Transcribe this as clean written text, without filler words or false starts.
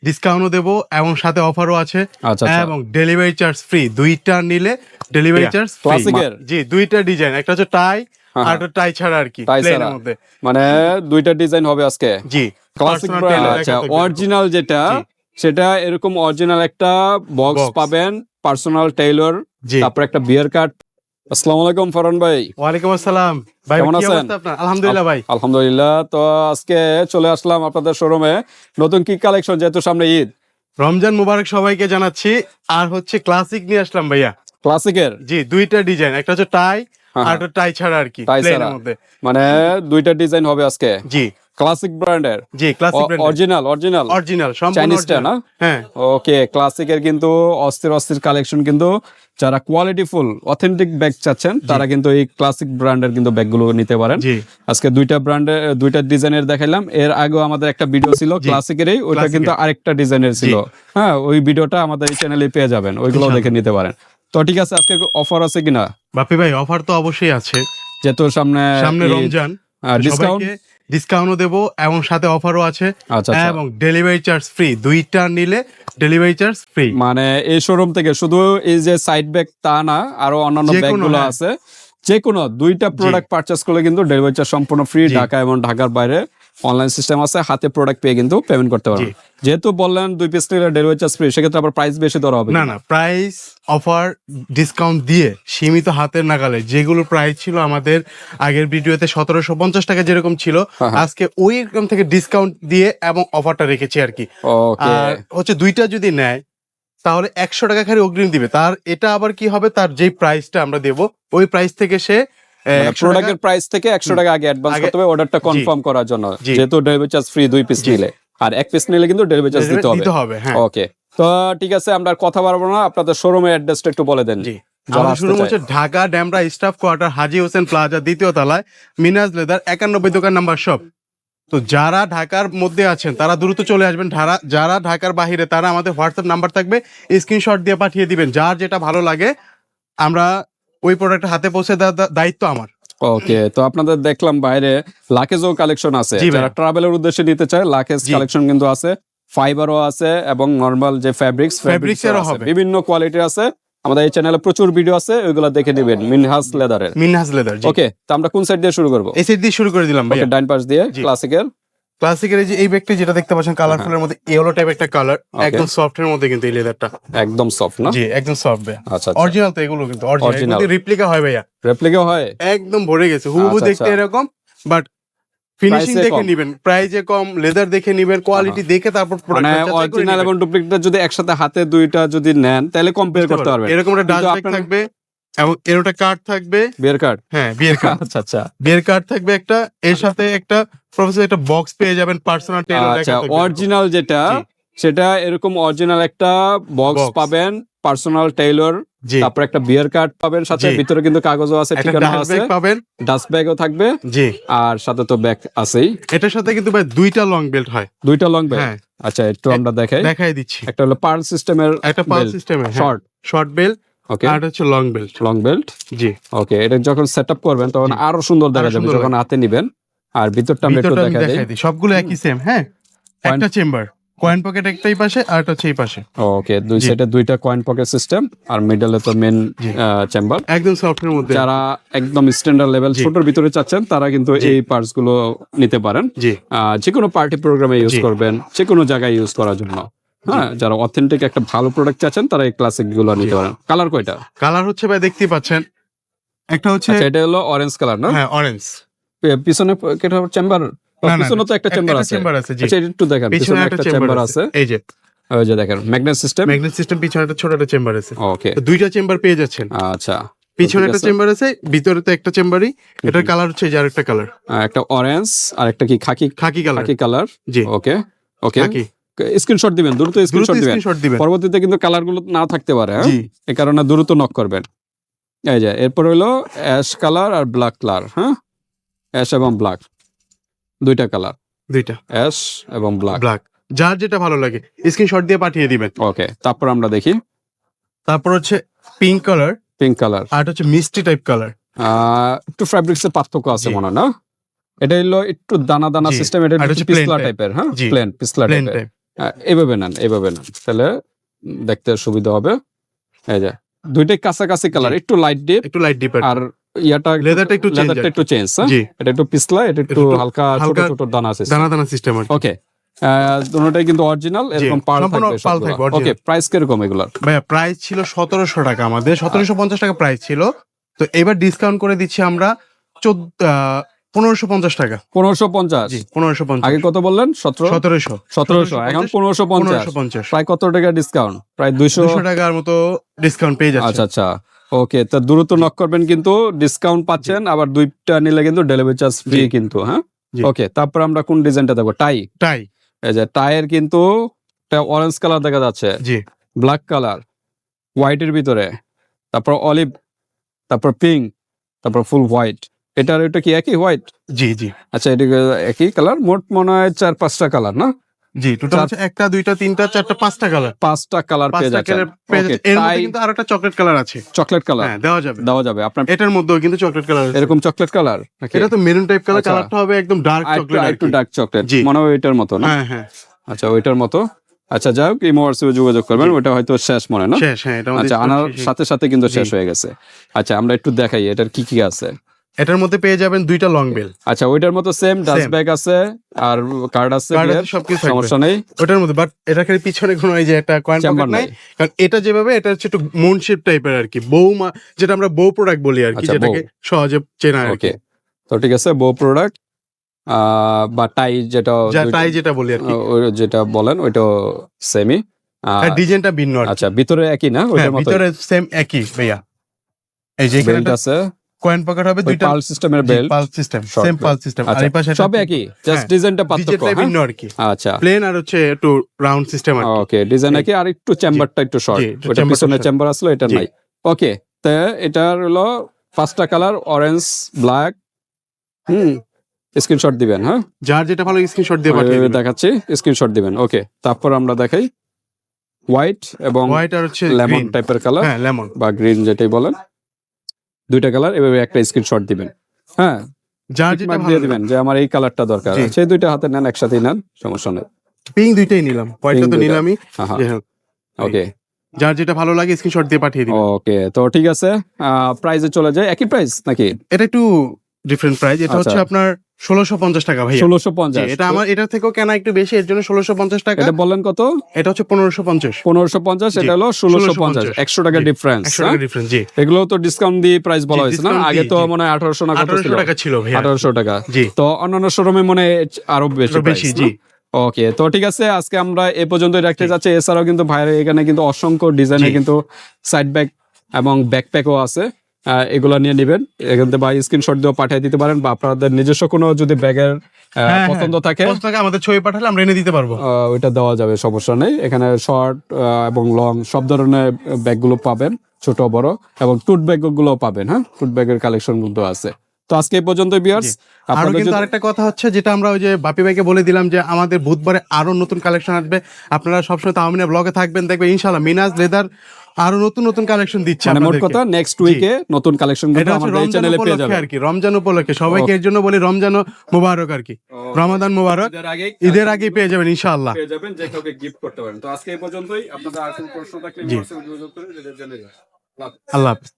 ডিসকাউন্টও দেবো এবং সাথে অফারও আছে। আচ্ছা আচ্ছা এবং ডেলিভারি চার্জ ফ্রি, দুইটা নিলে ডেলিভারি চার্জ ক্লাসিকের জি, দুইটা ডিজাইন, একটা হচ্ছে টাই আর একটা টাই ছাড়া আর কি, টাই প্লেনের ছাড়া মধ্যে। মানে দুইটা ডিজাইন হবে আজকে। জি, ক্লাসিক personal tailor আচ্ছা, একটা থাকবে। অরিজিনাল যেটা জি। সেটা এরকম অরিজিনাল একটা বক্স Box। পাবেন, পার্সোনাল টেইলর, জি। তারপর একটা বিয়ার কাট। আসসালামু আলাইকুম ফরহান ভাই, ওয়ালাইকুম আসসালাম ভাই, কেমন কি আছেন? অবস্থা আপনার? আলহামদুলিল্লাহ ভাই। আলহামদুলিল্লাহ। তো আজকে চলে আসলাম আপনাদের শোরুমে, নতুন কি কালেকশন, যেহেতু সামনে ঈদ। রমজান মুবারক সবাইকে জানাচ্ছি। আর হচ্ছে ক্লাসিক নিয়ে আসলাম ভাইয়া। ক্লাসিকের জি, দুইটা ডিজাইন, একটা হচ্ছে টাই আর একটা টাই ছাড়া আর কি, টাই প্লেনের ছাড়া মধ্যে। মানে দুইটা ডিজাইন হবে আজকে। জি ক্লাসিক ব্র্যান্ডের, জি, ক্লাসিক অরিজিনাল অরিজিনাল অরিজিনাল সম্পূর্ণ চাইনিজটা original। না? হ্যাঁ ওকে, ক্লাসিকের কিন্তু অস্থির অস্থির কালেকশন, কিন্তু যারা কোয়ালিটিফুল অথেন্টিক ব্যাগ চাচ্ছেন তারা কিন্তু এই ক্লাসিক ব্র্যান্ডের কিন্তু ব্যাগগুলো নিতে পারেন। জি আজকে দুইটা ব্র্যান্ডের দুইটা ডিজাইনের দেখাইলাম। এর আগেও আমাদের একটা ভিডিও ছিল ক্লাসিকেরই, ওইটা ক্লাসিকের। কিন্তু আরেকটা ডিজাইনের ছিল। হ্যাঁ, ওই ভিডিওটা আমাদের এই চ্যানেলে পেয়ে যাবেন, ওইগুলো দেখে নিতে পারেন। তো ঠিক আছে, আজকে অফার আছে কিনা? বাপি ভাই, অফার তো অবশ্যই আছে, যেহেতু সামনে রমজান। ডিসকাউন্ট ডিসকাউন্টও দেবো এবং সাথে অফারও আছে। আচ্ছা আচ্ছা। এবং ডেলিভারি চার্জ ফ্রি, দুইটা নিলে ডেলিভারি চার্জ ফ্রি। মানে এই শোরুম থেকে শুধু এই যে সাইড ব্যাগ তা না, আরো অন্যান্য যে কোনো, ব্যাগগুলো হ্যাঁ। আছে। যে কোনো দুইটা প্রোডাক্ট পারচেস করলে কিন্তু ডেলিভারি চার্জ সম্পূর্ণ ফ্রি। জি। ঢাকা এবং ঢাকার বাইরে অনলাইন সিস্টেম আছে, হাতে প্রোডাক্ট পেয়ে কিন্তু পেমেন্ট করতে পারবেন। জি। যেহেতু বললেন 2 পিস নিলে ডেলিভারি চার্জ ফ্রি, সেক্ষেত্রে আবার প্রাইস বেশি ধরা হবে না না, প্রাইস অফার ডিসকাউন্ট দিয়ে সীমিত হাতের নাগালে, যেগুলো প্রাইস ছিল আমাদের আগের ভিডিওতে 1750 টাকা যেরকম ছিল, আজকে ওই রকম থেকে ডিসকাউন্ট দিয়ে এবং অফারটা রেখেছি আর কি। ওকে। আর হচ্ছে দুইটা যদি নেয় তাহলে 100 টাকা খালি অগ্রিম দিবে, তার এটা আবার কি হবে, তার যেই প্রাইসটা আমরা দেব ওই প্রাইস থেকে সে 100 প্রোডাক্টের টাকা- প্রাইস থেকে 100 টাকা আগে অ্যাডভান্স আগে- করতে হবে অর্ডারটা জি। কনফার্ম করার জন্য। জি। যেহেতু ডেলিভারি চার্জ ফ্রি 2 পিস নিলে, আর 1 পিস নিলে কিন্তু ডেলিভারি চার্জ দিতে দিতে হবে, হ্যাঁ। ওকে, তো ঠিক আছে, আমরা আর কথা বাড়াবো না, আপনাদের শোরুমের অ্যাড্রেসটা একটু বলে দেন। জি, যারা আমাদের আসতে শুরু চায়। হচ্ছে ঢাকা ড্যামরা স্টাফ কোয়ার্টার, হাজী হোসেন প্লাজা, দ্বিতীয় তলায়, মিনাজ লেদার 91 দোকান নাম্বার শপ। তো যারা ঢাকার মধ্যে আছেন তারা দ্রুত চলে আসবেন। যারা ঢাকার বাহিরে তারা আমাদের হোয়াটসঅ্যাপ নাম্বার থাকবে, স্ক্রিনশট দিয়ে পাঠিয়ে দিবেন। যার যেটা ভালো লাগে আমরা ওই প্রোডাক্ট হাতে পৌঁছে দেওয়ার দায়িত্ব আমার। ওকে, তো আপনাদের দেখলাম বাইরে লাকেজও কালেকশন আছে, জি ভাই। যারা ট্রাভেলের উদ্দেশ্যে নিতে চায় লাকেজ জি। কালেকশন কিন্তু আছে, ফাইবারও আছে এবং নরমাল যে ফ্যাব্রিক্স এরও আছে, হবে। বিভিন্ন কোয়ালিটির আছে। আমাদের এই চ্যানেলে প্রচুর ভিডিও আছে, ওইগুলো দেখে নেবেন মিনহাজ লেদারের। মিনহাজ লেদার। ওকে, তো আমরা কোন সাইড দিয়ে শুরু করব? এই সাইড দিয়ে শুরু করে দিলাম ভাই। ওকে, ডাইন পাশ দিয়ে জি। ক্লাসিকের। ক্লাসিকের এই যে এই ব্যাগটা যেটা দেখতে পাচ্ছেন কালারফুলের মধ্যে ইয়েলো টাইপ একটা কালার, একদম সফট এর মধ্যে কিন্তু এই লেদারটা একদম সফট না? জি একদম সফট ভাই। আচ্ছা অরিজিনাল তো এগুলো কিন্তু Original। অরিজিনাল, রিপ্লিকা হয় ভাইয়া, রেপ্লিকা হয়? একদম ভরে গেছে হুবহু আচ্ছা, দেখতে আচ্ছা। এরকম, বাট ফিনিশিং Price এ দেখে কম। নিবেন, প্রাইজে কম, লেদার দেখে নিবেন, কোয়ালিটি দেখে তারপর মানে প্রোডাক্ট অরিজিনাল এবং ডুপ্লিকেট যদি একসাথে হাতে দুইটা যদি নেন তাহলে কম্পেয়ার করতে পারবেন। এরকম একটা কিন্তু ডাস্ট ব্যাগ আপনার- থাকবে এবং এরোটা কার্ড থাকবে, বিয়ার কার্ড। হ্যাঁ বিয়ের কার্ড, আচ্ছা আচ্ছা বিয়ের কার্ড থাকবে একটা, এর সাথে একটা প্রফেসর একটা বক্স পেয়ে যাবেন, পার্সোনাল টেইলর আচ্ছা, অরিজিনাল যেটা জি। সেটা এরকম অরিজিনাল একটা বক্স Box। পাবেন, পার্সোনাল টেইলর, জি, তারপর একটা বিয়ার কার্ড পাবেন, সাথে জি। ভিতরে কিন্তু কাগজও আছে, একটা ঠিকানা ডাস্ট আছে, ব্যাগ পাবেন, ডাস্ট ব্যাগও থাকবে, জি। আর সাথে তো ব্যাগ আছেই। এটার সাথে কিন্তু ভাই দুইটা লং বেল্ট হয়, দুইটা লং ব্যাগ। হ্যাঁ আচ্ছা, একটু আমরা দেখাই। দেখাই দিচ্ছি। একটা হলো পার্ল সিস্টেমের, একটা পাল সিস্টেমে শর্ট। শর্ট বেল্ট, ওকে, আর এটা হচ্ছে লং বেল্ট। Long belt. জি, ওকে, এটা যখন সেটআপ করবেন তখন জি। আরো সুন্দর দেখা আরো যাবে সুন্দর যখন হাতে নিবেন। আর ভিতরটা আমরা একটু ভিতরটা আমি দেখা দেই। দেখাই দিই, সবগুলো একই সেম, হ্যাঁ। একটা চেম্বার, কয়েন পকেট একটাই পাশে আর একটা হচ্ছে এই পাশে, ওকে, দুই জি। সাইডে দুইটা কয়েন পকেট সিস্টেম, আর মিডলে তো মেন জি। চেম্বার। একদম সফটের মধ্যে। যারা একদম স্ট্যান্ডার্ড লেভেল জি। ছোটর ভিতরে চাচ্ছেন তারা কিন্তু জি। এই পার্টস গুলো নিতে পারেন। জি, যে কোনো পার্টি প্রোগ্রামে ইউজ জি। করবেন, যে কোনো জায়গায় ইউজ করার জন্য। হ্যাঁ, যারা অথেন্টিক একটা ভালো প্রোডাক্ট চাচ্ছেন তারা এই ক্লাসিক গুলো নিতে পারেন। কালার কয়টা? কালার হচ্ছে ভাই দেখতেই পাচ্ছেন, একটা হচ্ছে আচ্ছা, এটা হলো অরেঞ্জ কালার না? হ্যাঁ অরেঞ্জ, পিছনে চেম্বার, না, পিছনে তো একটা চেম্বার আছে। চেম্বার আছে, জি। আচ্ছা, এটা একটু দেখেন, পিছনে একটা চেম্বার আছে, এই যে ওই যে দেখেন ম্যাগনেট সিস্টেম। ম্যাগনেট সিস্টেম, পিছনে একটা ছোট একটা চেম্বার আছে, ওকে, তো দুইটা চেম্বার পেয়ে যাচ্ছেন। আচ্ছা, পিছনে ঠিক একটা আছে। চেম্বার আছে, ভিতরে তো একটা চেম্বারই। এটার কালার হচ্ছে যে আরেকটা কালার, একটা অরেঞ্জ আর একটা কি খাকি খাকি কালার, খাকি কালার। জি ওকে ওকে, খাকি। স্ক্রিনশট দিবেন, দ্রুত দ্রুত স্ক্রিনশট দিবেন। স্ক্রিনশট দিবেন, পরবর্তীতে কিন্তু কালার গুলো না থাকতে পারে, হ্যাঁ, জি। এই কারণে দ্রুত নক করবেন। এই যে এরপর হলো অ্যাশ কালার আর ব্ল্যাক কালার, হ্যাঁ, অ্যাশ এবং ব্ল্যাক, দুইটা কালার, দুইটা অ্যাশ এবং ব্ল্যাক। ব্ল্যাক, যার যেটা ভালো লাগে স্ক্রিনশট দিয়ে পাঠিয়ে দিবেন। ওকে, তারপর আমরা দেখি তারপর হচ্ছে পিঙ্ক কালার, পিঙ্ক কালার। আর এটা হচ্ছে মিষ্টি টাইপ কালার, একটু ফ্যাব্রিক্স এর পার্থক্য আছে জি। মনে হয় না? এটা হলো একটু দানা দানা জি। সিস্টেম, এটা আর একটু হচ্ছে পিছলা plain টাইপের, হ্যাঁ, জি। প্লেন পিছলা প্লেন টাইপের। টাইপ, এইভাবে নেন তাহলে দেখতে সুবিধা হবে। এই যে দুইটাই কাছাকাছি কালার, একটু লাইট ডিপ একটু লাইট ডিপ আর ইয়াটা লেদারটা একটু চেঞ্জ, লেদারটা একটু চেঞ্জ। জি এটা একটু পিছলা, এটা একটু একটু হালকা ছোট হালকা ছোট দানা আছে। দানা দানা সিস্টেম আর কি। ওকে, দুটোটাই কিন্তু অরিজিনাল, এরকম পার্ল সম্পূর্ণ থাকবে পার্ল সবগুলা। থাকবে, original। ওকে, প্রাইস কিরকম এগুলার? ভাইয়া প্রাইস ছিল 1700 টাকা, আমাদের 1750 টাকা প্রাইস ছিল, তো এবার ডিসকাউন্ট করে দিচ্ছি আমরা 1550 টাকা। 1550? জি 1550। আগে কত বললেন? 1700? 1700, এখন 1550। 1550, প্রায় কত টাকা ডিসকাউন্ট? প্রায় 200 200 টাকার মতো ডিসকাউন্ট পেয়ে যাচ্ছে। আচ্ছা আচ্ছা, ওকে, তো দ্রুত নক করবেন, কিন্তু ডিসকাউন্ট পাচ্ছেন, আবার দুইটা নিলে কিন্তু ডেলিভারি চার্জ ফ্রি কিন্তু। হ্যাঁ, জি। ওকে, তারপর আমরা কোন ডিজাইনটা দেখবো? টাই। তাই এই যে টাইয়ের কিন্তু অরেঞ্জ কালার দেখা যাচ্ছে, জি ব্ল্যাক কালার, হোয়াইটের ভিতরে, তারপর অলিভ, তারপর পিঙ্ক, তারপর ফুল হোয়াইট। এটা কি একই হোয়াইট? জি জি আচ্ছা, এটা একই কালার, মোট মনে হয় 4-5টা কালার না? জি, টোটাল হচ্ছে 1টা 2টা 3টা 4টা 5টা কালার, 5টা কালার পেয়ে 5টা যাচ্ছেন। কালার পেয়ে ওকে, যাচ্ছে। এর মধ্যে টাই কিন্তু আরেকটা চকলেট কালার আছে। চকলেট কালার হ্যাঁ, দেওয়া যাবে। দেওয়া যাবে আপনার এটার মধ্যেও কিন্তু চকলেট কালার আছে। এরকম চকলেট কালার? এটা তো মেরুন টাইপ কালার, আচ্ছা। কালারটা হবে একদম ডার্ক চকলেট আর একটু কি। ডার্ক চকলেট, জি। মনে হয় ওইটার মতো না? হ্যাঁ হ্যাঁ আচ্ছা, ওইটার মতো। আচ্ছা, যাই হোক, এই হোয়াটসঅ্যাপে যোগাযোগ করবেন, ওইটা হয়তো শেষ মনে না? শেষ, হ্যাঁ এটা আমাদের আচ্ছা, আনার শেষ। সাথে সাথে কিন্তু জি। শেষ হয়ে গেছে। আচ্ছা, আমরা একটু দেখাই এটার কি কি আছে। এটার মধ্যে পেয়ে যাবেন 2টা লং বেল, আচ্ছা, ওইটার মতো সেম ডাস্ট ব্যাগ আছে, আর কার্ড আছে, কার্ড clear, আছে, সবকিছু থাকবে সমস্যা নেই। ওটার মধ্যে। বাট এটা খালি পিছনে কোনো এই যে একটা কয়েন Chamber পকেট নাই, নাই। কারণ এটা যেভাবে এটা হচ্ছে একটু মুন শেপ টাইপের আর কি, বউ যেটা আমরা বউ প্রোডাক্ট বলি আর কি, আচ্ছা, যেটাকে সহজে চেনা আর কি। ওকে, তো ঠিক আছে, বো প্রোডাক্ট বা টাই যেটা তাই যেটা বলি আর কি, যেটা বলেন ওইটা সেমই। ডিজাইনটা ভিন্ন আর কি। আচ্ছা, ভিতরে একই না? হ্যাঁ, ওইটার মতো ভিতরে সেম একই ভাইয়া। এই যে বেল্ট আছে, কয়েন পকেট হবে, দুইটা পাল সিস্টেমের বেল্ট, পালস সিস্টেম, Short সেম belt। পালস সিস্টেম। আর আচ্ছা, এই পাশে সব একই, জাস্ট ডিজাইনটা পার্থক্য। ডিজাইনটা ভিন্ন আর কি, আচ্ছা, প্লেন আর হচ্ছে একটু রাউন্ড সিস্টেম আর কি। ওকে, ডিজাইন একই, আর একটু চেম্বারটা একটু শর্ট, জি, একটু ওইটা chamber টা পিছনে short। চেম্বার আসলো, এটা জি। নাই। ওকে, তো এটার হলো 5টা কালার, অরেঞ্জ, ব্ল্যাক। স্ক্রিনশট দিবেন। হ্যাঁ, যার যেটা ভালো স্ক্রিনশট দিয়ে পাঠিয়ে দিবেন। দেখাচ্ছি, স্ক্রিনশট দিবেন। ওকে, তারপর আমরা দেখাই হোয়াইট এবং হোয়াইট আর হচ্ছে লেমন গ্রিন, টাইপের কালার, হ্যাঁ লেমন। বা গ্রিন যেটাই বলেন, দুইটা কালার, এভাবে একটা স্ক্রিনশট দিবেন। হ্যাঁ, যার টিক যেটা মার্ক ভালো দিয়ে দিবেন যে আমার এই কালারটা দরকার, জি। সেই দুইটা হাতে নেন, একসাথেই নেন, সমস্যা নেই। পিঙ্ক দুইটাই নিলাম, হোয়াইটটা তো দুইটা। নিলামই। হ্যাঁ, যাই হোক, ওকে যার যেটা ভালো লাগে স্ক্রিনশট দিয়ে পাঠিয়ে দিবেন। ওকে, তো ঠিক আছে, প্রাইসে চলে যায়। একই প্রাইস নাকি? এটা একটু ডিফারেন্ট প্রাইস, এটা হচ্ছে আচ্ছা। আপনার 1650 টাকা ভাইয়া। জি, 1650? এটা আমার এটা থেকেও কেনা একটু বেশি, এর জন্য 1650 টাকা। এটা বললেন কত? এটা হচ্ছে 1550। 1550, জি, এটা হলো 1650, 1650, 100 টাকা জি, ডিফারেন্স। 100 টাকা ডিফারেন্স। জি, এগুলো তো ডিসকাউন্ট দিয়ে প্রাইস বলা জি, হয়েছে না? discount আগে দিয়ে, তো জি। মনে হয় 1800 না কত ছিল? 1800 টাকা ছিল ভাইয়া। 1800 টাকা। জি, তো অন্যান্য শোরুমে মনে হয় আরো বেশি আরো বেশি, price, জি। না? ওকে, তো ঠিক আছে, আজকে আমরা এ পর্যন্তই রাখতে জি। যাচ্ছি। এছাড়াও কিন্তু ভাইয়ের এখানে কিন্তু অসংখ্য ডিজাইনের জি। কিন্তু সাইড ব্যাগ এবং ব্যাকপ্যাকও আছে, এগুলা নিয়ে নেবেন। এখান থেকে বা স্ক্রিনশট দিয়েও পাঠিয়ে দিতে পারেন, বা আপনাদের নিজস্ব কোনো যদি ব্যাগের হ্যাঁ, পছন্দ থাকে পছন্দ থাকে আমাদের ছবি পাঠালে আমরা এনে দিতে পারবো। ওইটা দেওয়া যাবে, সমস্যা নেই। এখানে শর্ট এবং লং সব ধরনের ব্যাগগুলো পাবেন, ছোট বড়, এবং টুট ব্যাগ গুলো পাবেন। হ্যাঁ, টুট ব্যাগের কালেকশন কিন্তু আছে। তো আজকে এই পর্যন্ত ভিউয়ার্স, জি। আরো কিন্তু আরেকটা কথা হচ্ছে, যেটা আমরা ওই যে বাপি ভাইকে বলে দিলাম যে আমাদের বুধবারে আরো নতুন কালেকশন আসবে। আপনারা সবসময় তাহমিনা ব্লগে থাকবেন, দেখবেন ইনশাআল্লাহ মিনাজ লেদার আরো নতুন নতুন কালেকশন দিচ্ছে মানে মোট আপনাদেরকে। কথা নেক্সট উইকে নতুন কালেকশন এটা কিন্তু হচ্ছে আমাদের এই রমজান চ্যানেলে পেয়ে উপলক্ষে যাবেন আর কি, রমজান উপলক্ষে সবাইকে এর জন্য বলি রমজান মুবারক আর কি, রমাদান মুবারক। ঈদের আগেই পেয়ে যাবেন ইনশাআল্লাহ। পেয়ে যাবেন, যে কাউকে গিফট করতে পারেন। তো আজকে এই পর্যন্তই। আপনাদের আর কোনো প্রশ্ন থাকলে জি। হোয়াটসঅ্যাপে যোগাযোগ করে জেনে নেবেন। আল্লাহ হাফেজ।